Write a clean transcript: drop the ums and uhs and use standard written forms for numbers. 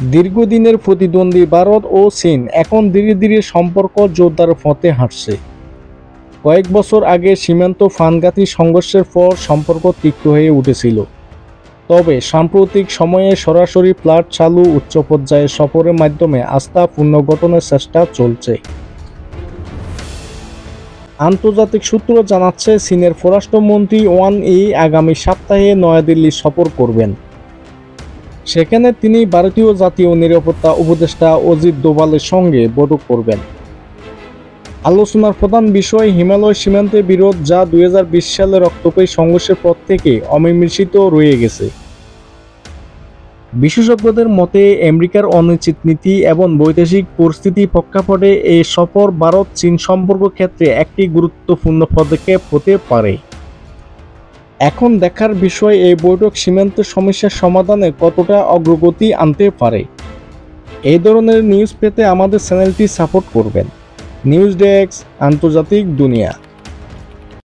দীর্ঘদিনের প্রতিদ্বন্দ্বী ভারত ও চীন এখন ধীরে ধীরে সম্পর্ক জোরদার পথে হাঁটছে। কয়েক বছর আগে সীমান্ত প্রাণঘাতী সংঘর্ষের পর সম্পর্ক তিক্ত হয়ে উঠেছিল। তবে সাম্প্রতিক সময়ে সরাসরি ফ্লাইট চালু, উচ্চ পর্যায়ের সফরের মাধ্যমে আস্থা পুনর্গঠনের চেষ্টা চলছে। আন্তর্জাতিক সূত্র জানাচ্ছে, চীনের পররাষ্ট্রমন্ত্রী ওয়াং ই আগামী সপ্তাহে নয়াদিল্লি সফর করবেন। সেখানে তিনি ভারতীয় জাতীয় নিরাপত্তা উপদেষ্টা অজিত দোভালের সঙ্গে বৈঠক করবেন। আলোচনার প্রধান বিষয় হিমালয় সীমান্তে বিরোধ, যা 2020 সালের রক্তপায়ী সংঘর্ষের পর থেকে অমীমাংসিত রয়ে গেছে। বিশেষজ্ঞদের মতে, আমেরিকার অনিশ্চিত নীতি এবং বৈদেশিক পরিস্থিতি প্রেক্ষাপটে এই সফর ভারত চীন সম্পর্ক ক্ষেত্রে একটি গুরুত্বপূর্ণ পদক্ষেপ হতে পারে। এখন দেখার বিষয় এই বৈঠক সীমান্তের সমস্যার সমাধানে কতটা অগ্রগতি আনতে পারে। এই ধরনের নিউজ পেতে আমাদের চ্যানেলটি সাপোর্ট করবেন। নিউজ ডেস্ক, আন্তর্জাতিক দুনিয়া।